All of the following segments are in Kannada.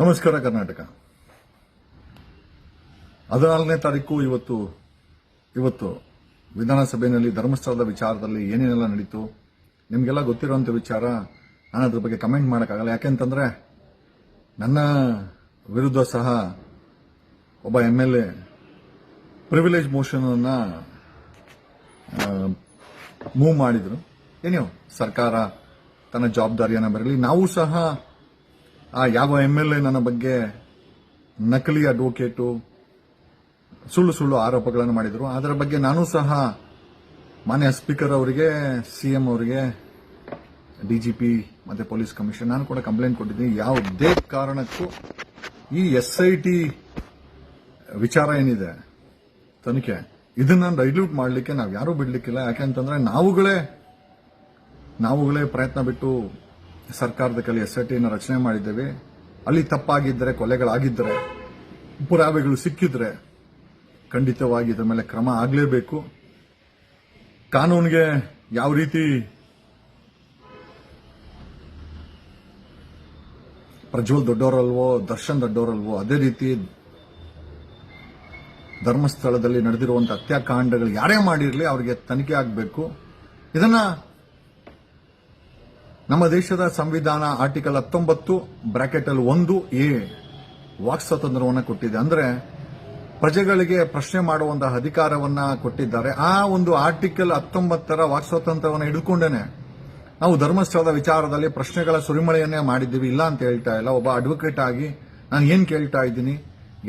ನಮಸ್ಕಾರ ಕರ್ನಾಟಕ. 14ನೇ ತಾರೀಕು ಇವತ್ತು ವಿಧಾನಸಭೆಯಲ್ಲಿ ಧರ್ಮಸ್ಥಳದ ವಿಚಾರದಲ್ಲಿ ಏನೇನೆಲ್ಲ ನಡೀತು ನಿಮಗೆಲ್ಲ ಗೊತ್ತಿರುವಂತ ವಿಚಾರ. ನಾನು ಅದ್ರ ಬಗ್ಗೆ ಕಮೆಂಟ್ ಮಾಡೋಕ್ಕಾಗಲ್ಲ. ಯಾಕೆಂತಂದ್ರೆ ನನ್ನ ವಿರುದ್ಧ ಸಹ ಒಬ್ಬ MLA ಪ್ರಿವಿಲೇಜ್ ಮೋಷನ್ ಅನ್ನ ಮೂವ್ ಮಾಡಿದ್ರು. ಏನೋ ಸರ್ಕಾರ ತನ್ನ ಜವಾಬ್ದಾರಿಯನ್ನು ಬರಲಿ. ನಾವು ಸಹ ಯಾವ MLA ನನ್ನ ಬಗ್ಗೆ ನಕಲಿ ಅಡ್ವೊಕೇಟು ಸುಳ್ಳು ಆರೋಪಗಳನ್ನು ಮಾಡಿದ್ರು. ಅದರ ಬಗ್ಗೆ ನಾನು ಸಹ ಮಾನ್ಯ ಸ್ಪೀಕರ್ ಅವರಿಗೆ, CM ಅವರಿಗೆ, DGP ಮತ್ತೆ ಪೊಲೀಸ್ ಕಮಿಷನ್ ನಾನು ಕೂಡ ಕಂಪ್ಲೇಂಟ್ ಕೊಟ್ಟಿದ್ದೀನಿ. ಯಾವುದೇ ಕಾರಣಕ್ಕೂ ಈ SIT ವಿಚಾರ ಏನಿದೆ ತನಿಖೆ ಇದನ್ನ ಡೈಲ್ಯೂಟ್ ಮಾಡಲಿಕ್ಕೆ ನಾವು ಯಾರೂ ಬಿಡ್ಲಿಕ್ಕಿಲ್ಲ. ಯಾಕೆಂತಂದ್ರೆ ನಾವುಗಳೇ ಪ್ರಯತ್ನ ಬಿಟ್ಟು ಸರ್ಕಾರದ ಕೈಲಿ SIT ರಚನೆ ಮಾಡಿದ್ದೇವೆ. ಅಲ್ಲಿ ತಪ್ಪಾಗಿದ್ದರೆ, ಕೊಲೆಗಳಾಗಿದ್ದರೆ, ಪುರಾವೆಗಳು ಸಿಕ್ಕಿದ್ರೆ ಖಂಡಿತವಾಗಿ ಇದರ ಮೇಲೆ ಕ್ರಮ ಆಗಲೇಬೇಕು. ಕಾನೂನಿಗೆ ಯಾವ ರೀತಿ ಪ್ರಜ್ವಲ್ ದೊಡ್ಡವರಲ್ವೋ, ದರ್ಶನ್ ದೊಡ್ಡವರಲ್ವೋ, ಅದೇ ರೀತಿ ಧರ್ಮಸ್ಥಳದಲ್ಲಿ ನಡೆದಿರುವಂತಹ ಹತ್ಯಾಕಾಂಡಗಳು ಯಾರೇ ಮಾಡಿರಲಿ ಅವರಿಗೆ ತನಿಖೆ ಆಗಬೇಕು. ಇದನ್ನ ನಮ್ಮ ದೇಶದ ಸಂವಿಧಾನ ಆರ್ಟಿಕಲ್ 19(1)(a) ವಾಕ್ ಸ್ವಾತಂತ್ರ್ಯವನ್ನು ಕೊಟ್ಟಿದೆ. ಅಂದ್ರೆ ಪ್ರಜೆಗಳಿಗೆ ಪ್ರಶ್ನೆ ಮಾಡುವಂತಹ ಅಧಿಕಾರವನ್ನ ಕೊಟ್ಟಿದ್ದಾರೆ. ಆ ಒಂದು ಆರ್ಟಿಕಲ್ 19 ವಾಕ್ ಸ್ವಾತಂತ್ರ್ಯವನ್ನು ಹಿಡಿದುಕೊಂಡೇನೆ ನಾವು ಧರ್ಮಸ್ಥಳದ ವಿಚಾರದಲ್ಲಿ ಪ್ರಶ್ನೆಗಳ ಸುರಿಮಳೆಯನ್ನೇ ಮಾಡಿದ್ದೀವಿ. ಇಲ್ಲ ಅಂತ ಹೇಳ್ತಾ ಇಲ್ಲ. ಒಬ್ಬ ಅಡ್ವೊಕೇಟ್ ಆಗಿ ನಾನು ಏನ್ ಕೇಳ್ತಾ ಇದ್ದೀನಿ,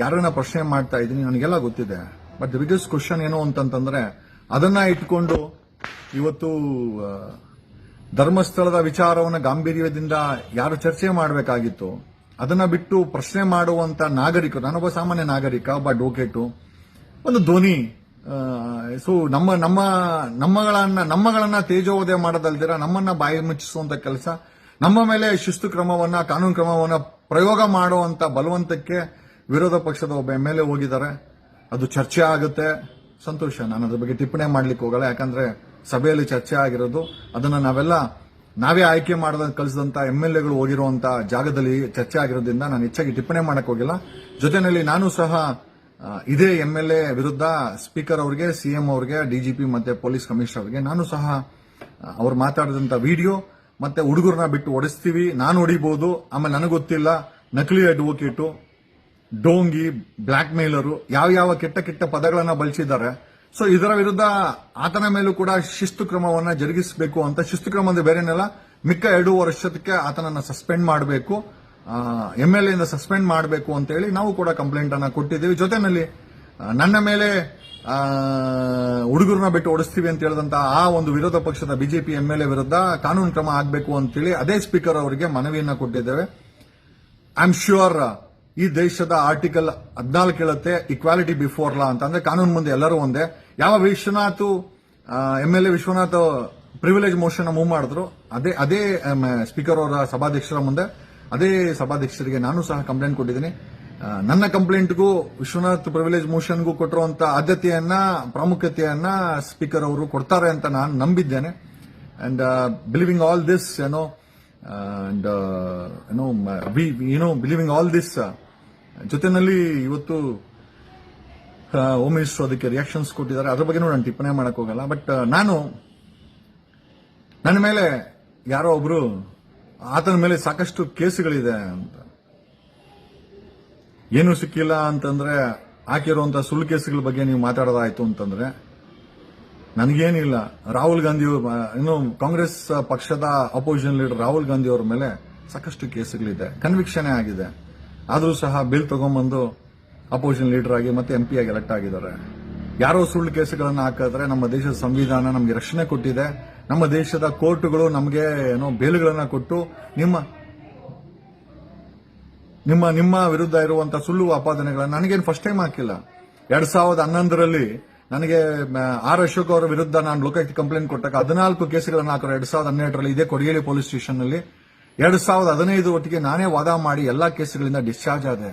ಯಾರನ್ನ ಪ್ರಶ್ನೆ ಮಾಡ್ತಾ ಇದ್ದೀನಿ ನನಗೆಲ್ಲ ಗೊತ್ತಿದೆ. ಬಟ್ ದ ಬಿಗ್ಗೆಸ್ಟ್ ಕ್ವಶನ್ ಏನು ಅಂತಂತಂದ್ರೆ ಅದನ್ನ ಇಟ್ಕೊಂಡು ಇವತ್ತು ಧರ್ಮಸ್ಥಳದ ವಿಚಾರವನ್ನು ಗಾಂಭೀರ್ಯದಿಂದ ಯಾರು ಚರ್ಚೆ ಮಾಡಬೇಕಾಗಿತ್ತು ಅದನ್ನ ಬಿಟ್ಟು ಪ್ರಶ್ನೆ ಮಾಡುವಂತ ನಾಗರಿಕರು, ನಾನೊಬ್ಬ ಸಾಮಾನ್ಯ ನಾಗರಿಕ, ಒಬ್ಬ ಅಡ್ವೊಕೇಟು, ಒಂದು ಧ್ವನಿ. ಸೊ ನಮ್ಮಗಳನ್ನ ತೇಜೋವಧೆ ಮಾಡೋದಲ್ದಿರ ನಮ್ಮನ್ನ ಬಾಯಿ ಮುಚ್ಚಿಸುವಂತ ಕೆಲಸ, ನಮ್ಮ ಮೇಲೆ ಶಿಸ್ತು ಕ್ರಮವನ್ನ, ಕಾನೂನು ಕ್ರಮವನ್ನ ಪ್ರಯೋಗ ಮಾಡುವಂತ ಬಲವಂತಕ್ಕೆ ವಿರೋಧ ಪಕ್ಷದ ಒಬ್ಬ MLA ಹೋಗಿದ್ದಾರೆ. ಅದು ಚರ್ಚೆ ಆಗುತ್ತೆ, ಸಂತೋಷ. ನಾನು ಅದ್ರ ಬಗ್ಗೆ ಟಿಪ್ಪಣಿ ಮಾಡ್ಲಿಕ್ಕೆ ಹೋಗಲ್ಲ. ಯಾಕಂದ್ರೆ ಸಭೆಯಲ್ಲಿ ಚರ್ಚೆ ಆಗಿರೋದು ಅದನ್ನ ನಾವೇ ಆಯ್ಕೆ ಮಾಡದ ಕಳಿಸಿದಂತ MLAಗಳು ಹೋಗಿರುವಂತ ಜಾಗದಲ್ಲಿ ಚರ್ಚೆ ಆಗಿರೋದ್ರಿಂದ ನಾನು ಹೆಚ್ಚಾಗಿ ಟಿಪ್ಪಣಿ ಮಾಡಕ್ ಹೋಗಿಲ್ಲ. ಜೊತೆಯಲ್ಲಿ ನಾನು ಸಹ ಇದೇ MLA ವಿರುದ್ಧ ಸ್ಪೀಕರ್ ಅವರಿಗೆ, CM ಅವರಿಗೆ, DGP ಮತ್ತೆ ಪೊಲೀಸ್ ಕಮಿಷನರ್ ಅವರಿಗೆ ನಾನು ಸಹ ಅವ್ರು ಮಾತಾಡಿದಂತ ವಿಡಿಯೋ ಮತ್ತೆ ಹುಡುಗರನ್ನ ಬಿಟ್ಟು ಹೊಡೆಸ್ತೀವಿ, ನಾನು ಹೊಡಿಬಹುದು, ಆಮೇಲೆ ನನಗೆ ಗೊತ್ತಿಲ್ಲ, ನಕಲಿ ಅಡ್ವೊಕೇಟು, ಡೋಂಗಿ, ಬ್ಲಾಕ್ ಮೇಲರು, ಯಾವ ಕೆಟ್ಟ ಪದಗಳನ್ನ ಬಳಸಿದ್ದಾರೆ. ಸೊ ಇದರ ವಿರುದ್ಧ ಆತನ ಮೇಲೂ ಕೂಡ ಶಿಸ್ತು ಕ್ರಮವನ್ನ ಜರುಗಿಸಬೇಕು ಅಂತ. ಶಿಸ್ತು ಕ್ರಮ ಅಂದ್ರೆ ಬೇರೆನೆಲ್ಲ, ಮಿಕ್ಕ 2 ವರ್ಷಕ್ಕೆ ಆತನನ್ನ ಸಸ್ಪೆಂಡ್ ಮಾಡಬೇಕು, MLA ಇಂದ ಸಸ್ಪೆಂಡ್ ಮಾಡಬೇಕು ಅಂತ ಹೇಳಿ ನಾವು ಕೂಡ ಕಂಪ್ಲೇಂಟ್ ಅನ್ನ ಕೊಟ್ಟಿದ್ದೀವಿ. ಜೊತೆನಲ್ಲಿ ನನ್ನ ಮೇಲೆ ಹುಡುಗರನ್ನ ಬಿಟ್ಟು ಓಡಿಸ್ತೀವಿ ಅಂತ ಹೇಳಿದಂತ ಆ ಒಂದು ವಿರೋಧ ಪಕ್ಷದ BJP MLA ವಿರುದ್ಧ ಕಾನೂನು ಕ್ರಮ ಆಗಬೇಕು ಅಂತೇಳಿ ಅದೇ ಸ್ಪೀಕರ್ ಅವರಿಗೆ ಮನವಿಯನ್ನ ಕೊಟ್ಟಿದ್ದೇವೆ. ಐ ಆಮ್ ಶ್ಯೂರ್ ಈ ದೇಶದ ಆರ್ಟಿಕಲ್ 14 ಹೇಳುತ್ತೆ ಇಕ್ವಾಲಿಟಿ ಬಿಫೋರ್ ಲಾ ಅಂತ. ಅಂದ್ರೆ ಕಾನೂನು ಮುಂದೆ ಎಲ್ಲರೂ ಒಂದೇ. ಯಾವ MLA Vishwanath privilege motion move ಮಾಡಿದ್ರು, ಅದೇ ಸ್ಪೀಕರ್ ಅವರ ಸಭಾಧ್ಯಕ್ಷರ ಮುಂದೆ, ಅದೇ ಸಭಾಧ್ಯಕ್ಷರಿಗೆ ನಾನು ಸಹ ಕಂಪ್ಲೇಂಟ್ ಕೊಟ್ಟಿದ್ದೀನಿ. ನನ್ನ ಕಂಪ್ಲೇಂಟ್ಗೂ ವಿಶ್ವನಾಥ್ ಪ್ರಿವಿಲೇಜ್ ಮೋಷನ್ಗೂ ಕೊಟ್ಟಿರುವಂತ ಆದ್ಯತೆಯನ್ನ, ಪ್ರಾಮುಖ್ಯತೆಯನ್ನ ಸ್ಪೀಕರ್ ಅವರು ಕೊಡ್ತಾರೆ ಅಂತ ನಾನು ನಂಬಿದ್ದೇನೆ. And believing all this believing all this ಜೊತೆನಲ್ಲಿ ಇವತ್ತು ಹೋಮ್ ಮಿನಿಸ್ಟರ್ ಅದಕ್ಕೆ ರಿಯಾಕ್ಷನ್ಸ್ ಕೊಟ್ಟಿದ್ದಾರೆ. ಅದ್ರ ಬಗ್ಗೆ ನಾನು ಟಿಪ್ಪಣಿ ಮಾಡಕ್ ಹೋಗಲ್ಲ. ಬಟ್ ನನ್ನ ಮೇಲೆ ಯಾರೋ ಒಬ್ರು ಆತನ ಮೇಲೆ ಸಾಕಷ್ಟು ಕೇಸುಗಳಿದೆ ಅಂತ, ಏನೂ ಸಿಕ್ಕಿಲ್ಲ ಅಂತಂದ್ರೆ ಹಾಕಿರುವಂತಹ ಸುಳ್ಳು ಕೇಸುಗಳ ಬಗ್ಗೆ ನೀವು ಮಾತಾಡೋದಾಯ್ತು ಅಂತಂದ್ರೆ ನನಗೇನಿಲ್ಲ. ರಾಹುಲ್ ಗಾಂಧಿ, ಇನ್ನು ಕಾಂಗ್ರೆಸ್ ಪಕ್ಷದ ಅಪೋಸಿಷನ್ ಲೀಡರ್ ರಾಹುಲ್ ಗಾಂಧಿ ಅವರ ಮೇಲೆ ಸಾಕಷ್ಟು ಕೇಸುಗಳಿದೆ, ಕನ್ವಿಕ್ಷನ್ ಆಗಿದೆ. ಆದರೂ ಸಹ ಬಿಲ್ ತಗೊಂಡ್ಬಂದು ಅಪೋಸಿಷನ್ ಲೀಡರ್ ಆಗಿ ಮತ್ತೆ MP ಆಗಿ ಎಲೆಕ್ಟ್ ಆಗಿದ್ದಾರೆ. ಯಾರೋ ಸುಳ್ಳು ಕೇಸುಗಳನ್ನು ಹಾಕಿದ್ರೆ ನಮ್ಮ ದೇಶದ ಸಂವಿಧಾನ ನಮಗೆ ರಕ್ಷಣೆ ಕೊಟ್ಟಿದೆ. ನಮ್ಮ ದೇಶದ ಕೋರ್ಟ್ಗಳು ನಮಗೆ ಬೇಲುಗಳನ್ನ ಕೊಟ್ಟು ನಿಮ್ಮ ವಿರುದ್ಧ ಇರುವಂತಹ ಸುಳ್ಳು ಆಪಾದನೆಗಳನ್ನ ನನಗೇನು ಫಸ್ಟ್ ಟೈಮ್ ಹಾಕಿಲ್ಲ. 2011ರಲ್ಲಿ ನನಗೆ R. ಅಶೋಕ್ ಅವರ ವಿರುದ್ಧ ನಾನು ಲೋಕಾಯುಕ್ತ ಕಂಪ್ಲೇಂಟ್ ಕೊಟ್ಟಾಗ 14 ಕೇಸುಗಳನ್ನು ಹಾಕಿದ್ರು. 2012ರಲ್ಲಿ ಇದೇ ಕೊಡಿಗೇರಿ ಪೊಲೀಸ್ ಸ್ಟೇಷನ್ ನಲ್ಲಿ 2015 ಒಟ್ಟಿಗೆ ನಾನೇ ವಾದ ಮಾಡಿ ಎಲ್ಲಾ ಕೇಸುಗಳಿಂದ ಡಿಸ್ಚಾರ್ಜ್ ಆದೆ.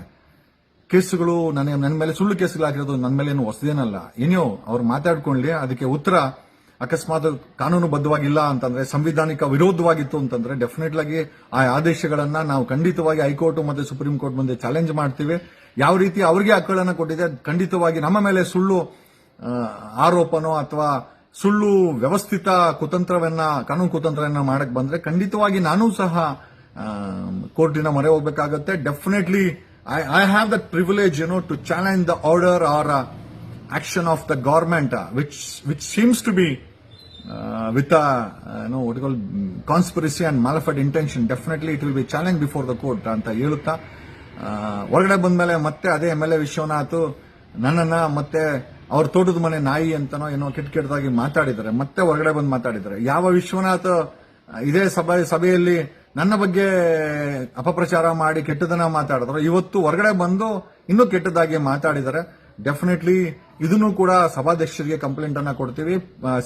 ಕೇಸುಗಳು ನನ್ನ ಮೇಲೆ ಸುಳ್ಳು ಕೇಸುಗಳು ಹಾಕಿರೋದು ನನ್ನ ಮೇಲೆ ಏನು ಹೊಸದೇನಲ್ಲ. ಏನೋ ಅವ್ರು ಮಾತಾಡ್ಕೊಳ್ಳಿ, ಅದಕ್ಕೆ ಉತ್ತರ ಅಕಸ್ಮಾತ್ ಕಾನೂನುಬದ್ಧವಾಗಿಲ್ಲ ಅಂತಂದ್ರೆ, ಸಂವಿಧಾನಿಕ ವಿರೋಧವಾಗಿತ್ತು ಅಂತಂದ್ರೆ ಡೆಫಿನೆಟ್ ಆಗಿ ಆ ಆದೇಶಗಳನ್ನ ನಾವು ಖಂಡಿತವಾಗಿ ಹೈಕೋರ್ಟ್ ಮತ್ತೆ ಸುಪ್ರೀಂ ಕೋರ್ಟ್ ಮುಂದೆ ಚಾಲೆಂಜ್ ಮಾಡ್ತೀವಿ. ಯಾವ ರೀತಿ ಅವರಿಗೆ ಹಕ್ಕುಗಳನ್ನ ಕೊಟ್ಟಿದೆ, ಖಂಡಿತವಾಗಿ ನಮ್ಮ ಮೇಲೆ ಸುಳ್ಳು ಆರೋಪನೋ ಅಥವಾ ಸುಳ್ಳು ವ್ಯವಸ್ಥಿತ ಕಾನೂನು ಕುತಂತ್ರವನ್ನ ಮಾಡಕ್ ಬಂದ್ರೆ ಖಂಡಿತವಾಗಿ ನಾನೂ ಸಹ ಕೋರ್ಟಿನ ಮೊರೆ ಹೋಗ್ಬೇಕಾಗತ್ತೆ. Definitely I have that privilege to challenge the order or action of the government, which seems to be with what you call conspiracy and malafide intention. Definitely it will be challenged before the court ಅಂತ ಹೇಳುತ್ತಾ ಹೊರಗಡೆ ಬಂದ್ಮೇಲೆ ಮತ್ತೆ ಅದೇ MLA ವಿಶ್ವನಾಥ್ ನನ್ನನ್ನ ಮತ್ತೆ ಅವ್ರ ತೋಟದ ಮನೆ ನಾಯಿ ಅಂತನೋ ಏನೋ ಕೆಟ್ಟದಾಗಿ ಮಾತಾಡಿದ್ದಾರೆ. ಮತ್ತೆ ಹೊರಗಡೆ ಬಂದು ಮಾತಾಡಿದ್ದಾರೆ. ಯಾವ ವಿಶ್ವನಾಥ್ ಇದೇ ಸಭೆಯಲ್ಲಿ ನನ್ನ ಬಗ್ಗೆ ಅಪಪ್ರಚಾರ ಮಾಡಿ ಕೆಟ್ಟದನ್ನ ಮಾತಾಡಿದ್ರು, ಇವತ್ತು ಹೊರಗಡೆ ಬಂದು ಇನ್ನೂ ಕೆಟ್ಟದಾಗಿ ಮಾತಾಡಿದ್ದಾರೆ. ಡೆಫಿನೆಟ್ಲಿ ಇದನ್ನು ಕೂಡ ಸಭಾಧ್ಯಕ್ಷರಿಗೆ ಕಂಪ್ಲೇಂಟ್ ಅನ್ನ ಕೊಡ್ತೀವಿ,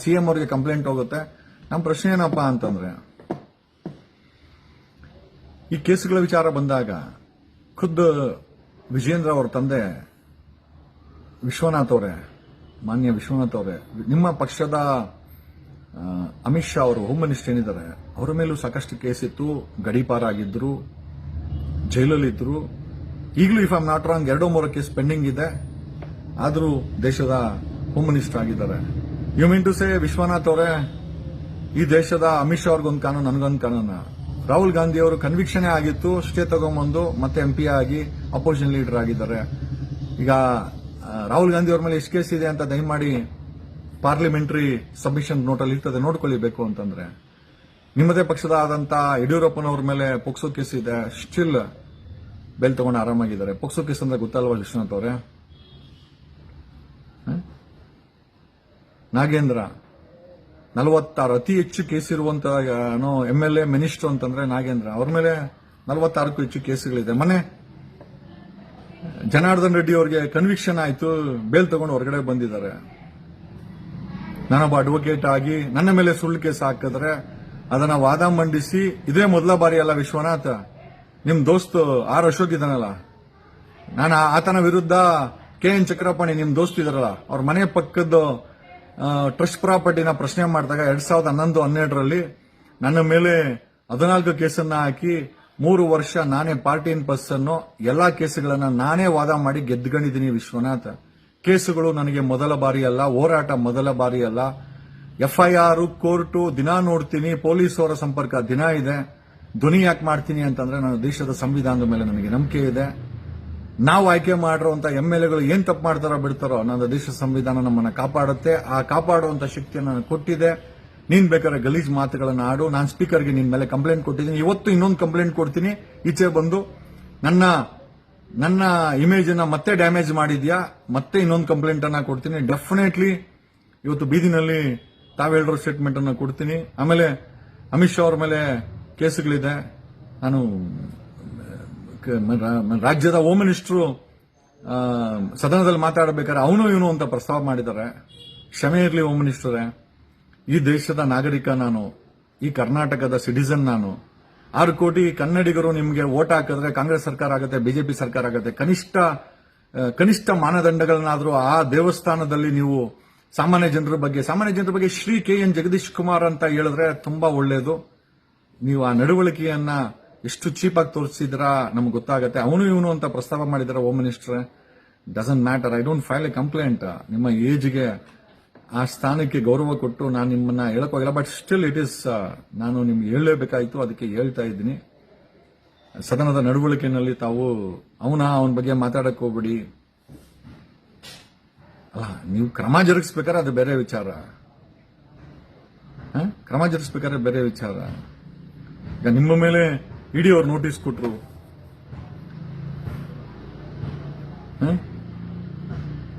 ಸಿಎಂ ಅವರಿಗೆ ಕಂಪ್ಲೇಂಟ್ ಹೋಗುತ್ತೆ. ನಮ್ಮ ಪ್ರಶ್ನೆ ಏನಪ್ಪಾ ಅಂತಂದ್ರೆ, ಈ ಕೇಸುಗಳ ವಿಚಾರ ಬಂದಾಗ ಖುದ್ದು ವಿಜೇಂದ್ರ ಅವರ ತಂದೆ ವಿಶ್ವನಾಥ್ ಅವರೇ, ಮಾನ್ಯ ವಿಶ್ವನಾಥ್ ಅವರೇ, ನಿಮ್ಮ ಪಕ್ಷದ ಅಮಿತ್ ಶಾ ಅವರು ಹೋಮ್ ಮಿನಿಸ್ಟರ್ ಏನಿದ್ದಾರೆ ಅವರ ಮೇಲೂ ಸಾಕಷ್ಟು ಕೇಸ್ ಇತ್ತು, ಗಡೀಪಾರಾಗಿದ್ರು, ಜೈಲಲ್ಲಿದ್ರು. ಈಗಲೂ if I am not wrong 2-3 case pending ಇದೆ, ಆದರೂ ದೇಶದ ಹೋಮ್ ಮಿನಿಸ್ಟರ್ ಆಗಿದ್ದಾರೆ. You mean to say Vishwanath ಅವರೇ, ಈ ದೇಶದ ಅಮಿತ್ ಶಾ ಅವ್ರಿಗೊಂದು ಕಾನೂನು, ನನಗೊಂದು ಕಾನೂನು. ರಾಹುಲ್ ಗಾಂಧಿ ಅವರು ಕನ್ವಿಕ್ಷನ್ ಆಗಿತ್ತು, ಸ್ಟೇ ತಗೊಂಬಂದು ಮತ್ತೆ MP ಆಗಿ ಅಪೋಸಿಷನ್ ಲೀಡರ್ ಆಗಿದ್ದಾರೆ. ಈಗ ರಾಹುಲ್ ಗಾಂಧಿ ಅವ್ರ ಮೇಲೆ ಎಷ್ಟು ಕೇಸ್ ಇದೆ ಅಂತ ದಯಮಾಡಿ ಪಾರ್ಲಿಮೆಂಟರಿ ಸಬ್ಮಿಷನ್ ನೋಟಲ್ಲಿ ಇರ್ತದೆ, ನೋಡ್ಕೊಳ್ಳಬೇಕು ಅಂತಂದ್ರೆ. ನಿಮ್ಮದೇ ಪಕ್ಷದ ಆದಂತ ಯಡಿಯೂರಪ್ಪನವ್ರ ಮೇಲೆ ಪೋಕ್ಸೋ ಕೇಸ್ ಇದೆ, ಸ್ಟಿಲ್ ಬೆಲ್ ತಗೊಂಡು ಆರಾಮಾಗಿದ್ದಾರೆ. ಪೋಕ್ಸೋ ಕೇಸ್ ಅಂದ್ರೆ ಗೊತ್ತಲ್ವಾ ವಿಶ್ವನಾಥ್ ಅವರೇ? ನಾಗೇಂದ್ರ 46 ಅತಿ ಹೆಚ್ಚು ಕೇಸ್ ಇರುವಂತ MLA ಮಿನಿಸ್ಟರ್ ಅಂತಂದ್ರೆ ನಾಗೇಂದ್ರ. ಅವ್ರ ಮೇಲೆ 46ಕ್ಕೂ ಹೆಚ್ಚು ಕೇಸುಗಳಿದೆ. ಮೊನ್ನೆ ಜನಾರ್ದನ್ ರೆಡ್ಡಿ ಅವರಿಗೆ ಕನ್ವಿಕ್ಷನ್ ಆಯ್ತು, ಬೇಲ್ ತಗೊಂಡು ಹೊರಗಡೆ ಬಂದಿದ್ದಾರೆ. ನಾನೊಬ್ಬ ಅಡ್ವೊಕೇಟ್ ಆಗಿ ನನ್ನ ಮೇಲೆ ಸುಳ್ಳು ಕೇಸ್ ಹಾಕಿದ್ರೆ ಅದನ್ನ ವಾದ ಮಂಡಿಸಿ, ಇದೇ ಮೊದಲ ಬಾರಿ ಅಲ್ಲ ವಿಶ್ವನಾಥ್, ನಿಮ್ ದೋಸ್ತು R ಅಶೋಕ್ ಇದಾನಲ್ಲ, ನಾನು ಆತನ ವಿರುದ್ಧ KN ಚಕ್ರಪಾಣಿ ನಿಮ್ ದೋಸ್ತ್ ಇದಾರಲ್ಲ, ಅವ್ರ ಮನೆ ಪಕ್ಕದ ಟ್ರಸ್ಟ್ ಪ್ರಾಪರ್ಟಿನ ಪ್ರಶ್ನೆ ಮಾಡಿದಾಗ 2011-12ರಲ್ಲಿ ನನ್ನ ಮೇಲೆ 14 ಕೇಸನ್ನ ಹಾಕಿ 3 ವರ್ಷ ನಾನೇ ಪಾರ್ಟಿ ಇನ್ ಪರ್ಸನ್, ಎಲ್ಲಾ ಕೇಸುಗಳನ್ನ ನಾನೇ ವಾದ ಮಾಡಿ ಗೆದ್ದುಕೊಂಡಿದ್ದೀನಿ ವಿಶ್ವನಾಥ್. ಕೇಸುಗಳು ನನಗೆ ಮೊದಲ ಬಾರಿ ಅಲ್ಲ, ಹೋರಾಟ ಮೊದಲ ಬಾರಿ ಅಲ್ಲ. FIR, ಕೋರ್ಟು ದಿನ ನೋಡ್ತೀನಿ, ಪೊಲೀಸವರ ಸಂಪರ್ಕ ದಿನ ಇದೆ. ಧ್ವನಿ ಯಾಕೆ ಮಾಡ್ತೀನಿ ಅಂತಂದ್ರೆ ನನ್ನ ದೇಶದ ಸಂವಿಧಾನದ ಮೇಲೆ ನನಗೆ ನಂಬಿಕೆ ಇದೆ. ನಾವು ಆಯ್ಕೆ ಮಾಡಿರುವಂತ MLAಗಳು ಏನ್ ತಪ್ಪು ಮಾಡ್ತಾರೋ ಬಿಡ್ತಾರೋ, ನನ್ನ ದೇಶದ ಸಂವಿಧಾನ ನಮ್ಮನ್ನ ಕಾಪಾಡುತ್ತೆ. ಆ ಕಾಪಾಡುವಂತ ಶಕ್ತಿಯನ್ನು ನನಗೆ ಕೊಟ್ಟಿದೆ. ನೀನ್ ಬೇಕಾದ್ರೆ ಗಲೀಜ್ ಮಾತುಗಳನ್ನ ಆಡು, ನಾನು ಸ್ಪೀಕರ್ಗೆ ನಿನ್ ಮೇಲೆ ಕಂಪ್ಲೇಂಟ್ ಕೊಟ್ಟಿದ್ದೀನಿ, ಇವತ್ತು ಇನ್ನೊಂದು ಕಂಪ್ಲೇಂಟ್ ಕೊಡ್ತೀನಿ. ಈಚೆ ಬಂದು ನನ್ನ ಇಮೇಜ್ ಅನ್ನ ಮತ್ತೆ ಡ್ಯಾಮೇಜ್ ಮಾಡಿದ್ಯಾ, ಮತ್ತೆ ಇನ್ನೊಂದು ಕಂಪ್ಲೇಂಟ್ ಅನ್ನ ಕೊಡ್ತೀನಿ. ಡೆಫಿನೆಟ್ಲಿ ಇವತ್ತು ಬೀದಿನಲ್ಲಿ ತಾವು ಹೇಳಿರೋ ಸ್ಟೇಟ್ಮೆಂಟ್ ಅನ್ನ ಕೊಡ್ತೀನಿ. ಆಮೇಲೆ ಅಮಿತ್ ಶಾ ಅವ್ರ ಮೇಲೆ ಕೇಸುಗಳಿದೆ. ನಾನು ರಾಜ್ಯದ ಹೋಮ್ ಮಿನಿಸ್ಟರ್ ಸದನದಲ್ಲಿ ಮಾತಾಡಬೇಕಾದ್ರೆ ಅವನು ಇವನು ಅಂತ ಪ್ರಸ್ತಾವ ಮಾಡಿದ್ದಾರೆ. ಕ್ಷಮೆ ಇರಲಿ ಹೋಮ್ ಮಿನಿಸ್ಟರೇ, ಈ ದೇಶದ ನಾಗರಿಕ ನಾನು, ಈ ಕರ್ನಾಟಕದ ಸಿಟಿಸನ್ ನಾನು. 6 ಕೋಟಿ ಕನ್ನಡಿಗರು ನಿಮಗೆ ವೋಟ್ ಹಾಕಿದ್ರೆ ಕಾಂಗ್ರೆಸ್ ಸರ್ಕಾರ ಆಗುತ್ತೆ, ಬಿಜೆಪಿ ಸರ್ಕಾರ ಆಗುತ್ತೆ. ಕನಿಷ್ಠ ಮಾನದಂಡಗಳನ್ನಾದ್ರೂ ಆ ದೇವಸ್ಥಾನದಲ್ಲಿ ನೀವು ಸಾಮಾನ್ಯ ಜನರ ಬಗ್ಗೆ ಶ್ರೀ KN ಜಗದೀಶ್ ಕುಮಾರ್ ಅಂತ ಹೇಳಿದ್ರೆ ತುಂಬಾ ಒಳ್ಳೇದು. ನೀವು ಆ ನಡವಳಿಕೆಯನ್ನ ಎಷ್ಟು ಚೀಪ್ ಆಗಿ ತೋರಿಸಿದ್ರ ನಮ್ಗೆ ಗೊತ್ತಾಗತ್ತೆ. ಅವನು ಇವನು ಅಂತ ಪ್ರಸ್ತಾವ ಮಾಡಿದಾರೆ home minister. Doesn't matter, I don't file A complaint. ನಿಮ್ಮ ಏಜ್ಗೆ ಆ ಸ್ಥಾನಕ್ಕೆ ಗೌರವ ಕೊಟ್ಟು ನಾನು ನಿಮ್ಮನ್ನ ಹೇಳಕ್ ಹೋಗಿಲ್ಲ. ಬಟ್ ಸ್ಟಿಲ್ ಇಟ್ ಇಸ್, ನಾನು ನಿಮ್ಗೆ ಹೇಳಲೇಬೇಕಾಯ್ತು, ಅದಕ್ಕೆ ಹೇಳ್ತಾ ಇದ್ದೀನಿ. ಸದನದ ನಡವಳಿಕೆಯಲ್ಲಿ ತಾವು ಅವನ ಬಗ್ಗೆ ಮಾತಾಡಕ್ ಹೋಗ್ಬಿಡಿ. ಅಲ್ಲ, ನೀವು ಕ್ರಮ ಜರುಗಿಸ್ಬೇಕಾದ್ರೆ ಅದು ಬೇರೆ ವಿಚಾರ. ಬೇರೆ ವಿಚಾರ. ಈಗ ನಿಮ್ಮ ಮೇಲೆ ಇಡಿ ಅವ್ರು ನೋಟಿಸ್ ಕೊಟ್ರು,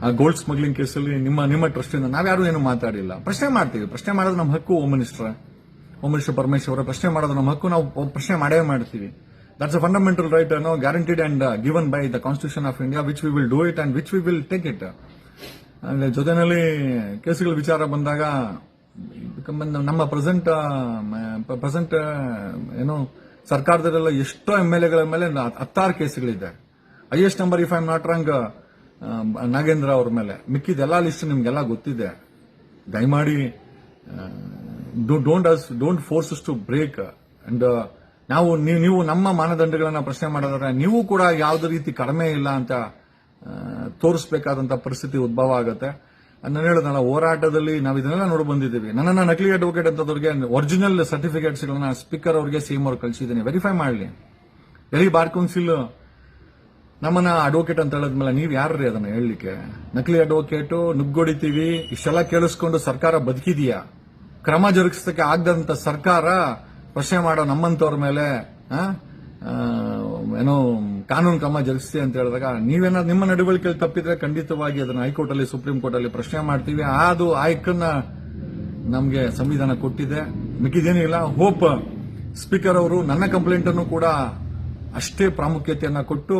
ಆ ಗೋಲ್ಡ್ ಸ್ಮಗ್ಲಿಂಗ್ ಕೇಸಲ್ಲಿ ನಿಮ್ಮ ಟ್ರಸ್ಟ್ ಇಂದ ನಾವ್ಯಾರು ಏನು ಮಾತಾಡಿಲ್ಲ. ಪ್ರಶ್ನೆ ಮಾಡ್ತೀವಿ, ಪ್ರಶ್ನೆ ಮಾಡೋದು ನಮ್ಮ ಹಕ್ಕು. ಹೋಮ್ ಮಿನಿಸ್ಟರ್ ಪರಮೇಶ್ವರ ಪ್ರಶ್ನೆ ಮಾಡೋದು ನಮ್ಮ ಹಕ್ಕು, ನಾವು ಪ್ರಶ್ನೆ ಮಾಡೇ ಮಾಡ್ತೀವಿ. That's a fundamental right, guaranteed and given by the constitution of India, which we will do it and which we will take it. ಜೊತೆನಲ್ಲಿ ಕೇಸುಗಳ ವಿಚಾರ ಬಂದಾಗ ನಮ್ಮ ಪ್ರೆಸೆಂಟ್ ಏನು ಸರ್ಕಾರದಲ್ಲೆಲ್ಲ ಎಷ್ಟೋ MLAಗಳ ಮೇಲೆ 16 ಕೇಸುಗಳಿದೆ. Highest number if I am not wrong Nagendra ಅವ್ರ ಮೇಲೆ. ಮಿಕ್ಕಿದೆಲ್ಲ ಲಿಸ್ಟ್ ನಿಮ್ಗೆಲ್ಲ ಗೊತ್ತಿದೆ. ದಯಮಾಡಿ don't force to break and ನೀವು ನಮ್ಮ ಮಾನದಂಡಗಳನ್ನ ಪ್ರಶ್ನೆ ಮಾಡಿದ್ರೆ ನೀವು ಕೂಡ ಯಾವುದೇ ರೀತಿ ಕಡಿಮೆ ಇಲ್ಲ ಅಂತ ತೋರಿಸಬೇಕಾದಂತ ಪರಿಸ್ಥಿತಿ ಉದ್ಭವ ಆಗುತ್ತೆ. ನಾನು ಹೇಳೋದಲ್ಲ, ಹೋರಾಟದಲ್ಲಿ ನಾವು ಇದನ್ನೆಲ್ಲ ನೋಡಿ ಬಂದಿದ್ದೀವಿ. ನನ್ನನ್ನ ನಕಲಿ ಅಡ್ವೊಕೇಟ್ ಅಂತದವ್ರಿಗೆ ಒರಿಜಿನಲ್ ಸರ್ಟಿಫಿಕೇಟ್ಸ್ ಗಳನ್ನ ಸ್ಪೀಕರ್ ಅವರಿಗೆ ಸಿಎಂ ಅವ್ರಿಗೆ ಕಳಿಸಿದ್ದೀನಿ, ವೆರಿಫೈ ಮಾಡಲಿ. ಎಲ್ಲಿ ಬಾರ್ ಕೌನ್ಸಿಲ್ ನಮ್ಮನ್ನ ಅಡ್ವೊಕೇಟ್ ಅಂತ ಹೇಳಿದ್ಮೇಲೆ ನೀವ್ ಯಾರ್ರಿ ಅದನ್ನ ಹೇಳಲಿಕ್ಕೆ? ನಕಲಿ ಅಡ್ವೊಕೇಟು, ನುಗ್ಗೊಡಿತೀವಿ, ಇಷ್ಟೆಲ್ಲ ಕೇಳಿಸ್ಕೊಂಡು ಸರ್ಕಾರ ಬದುಕಿದೀಯಾ? ಕ್ರಮ ಜರುಗಿಸಕ್ಕೆ ಆಗದಂತ ಸರ್ಕಾರ ಪ್ರಶ್ನೆ ಮಾಡೋ ನಮ್ಮಂತವ್ರ ಮೇಲೆ ಏನೋ ಕಾನೂನು ಕ್ರಮ ಜರುಗಿಸಿ ಅಂತ ಹೇಳಿದಾಗ ನೀವೇನಾದ್ರು ನಿಮ್ಮ ನಡವಳಿಕೆಯಲ್ಲಿ ತಪ್ಪಿದ್ರೆ ಖಂಡಿತವಾಗಿ ಅದನ್ನ ಹೈಕೋರ್ಟ್ ಅಲ್ಲಿ, ಸುಪ್ರೀಂ ಕೋರ್ಟ್ ಅಲ್ಲಿ ಪ್ರಶ್ನೆ ಮಾಡ್ತೀವಿ. ಅದು ಆಯ್ಕನ್ನ ನಮಗೆ ಸಂವಿಧಾನ ಕೊಟ್ಟಿದೆ, ಮಿಕ್ಕಿದೇನಿಲ್ಲ. ಹೋಪ್ ಸ್ಪೀಕರ್ ಅವರು ನನ್ನ ಕಂಪ್ಲೇಂಟ್ ಅನ್ನು ಕೂಡ ಅಷ್ಟೇ ಪ್ರಾಮುಖ್ಯತೆಯನ್ನ ಕೊಟ್ಟು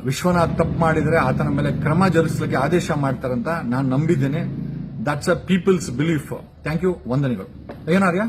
ವಿಶ್ವನಾಥ್ ತಪ್ಪು ಮಾಡಿದ್ರೆ ಆತನ ಮೇಲೆ ಕ್ರಮ ಜರುಗಿಸಲಿಕ್ಕೆ ಆದೇಶ ಮಾಡ್ತಾರಂತ ನಾನು ನಂಬಿದ್ದೇನೆ. That's a people's belief. Thank you. ವಂದನೆಗಳು. ಏನಾರ್ಯ?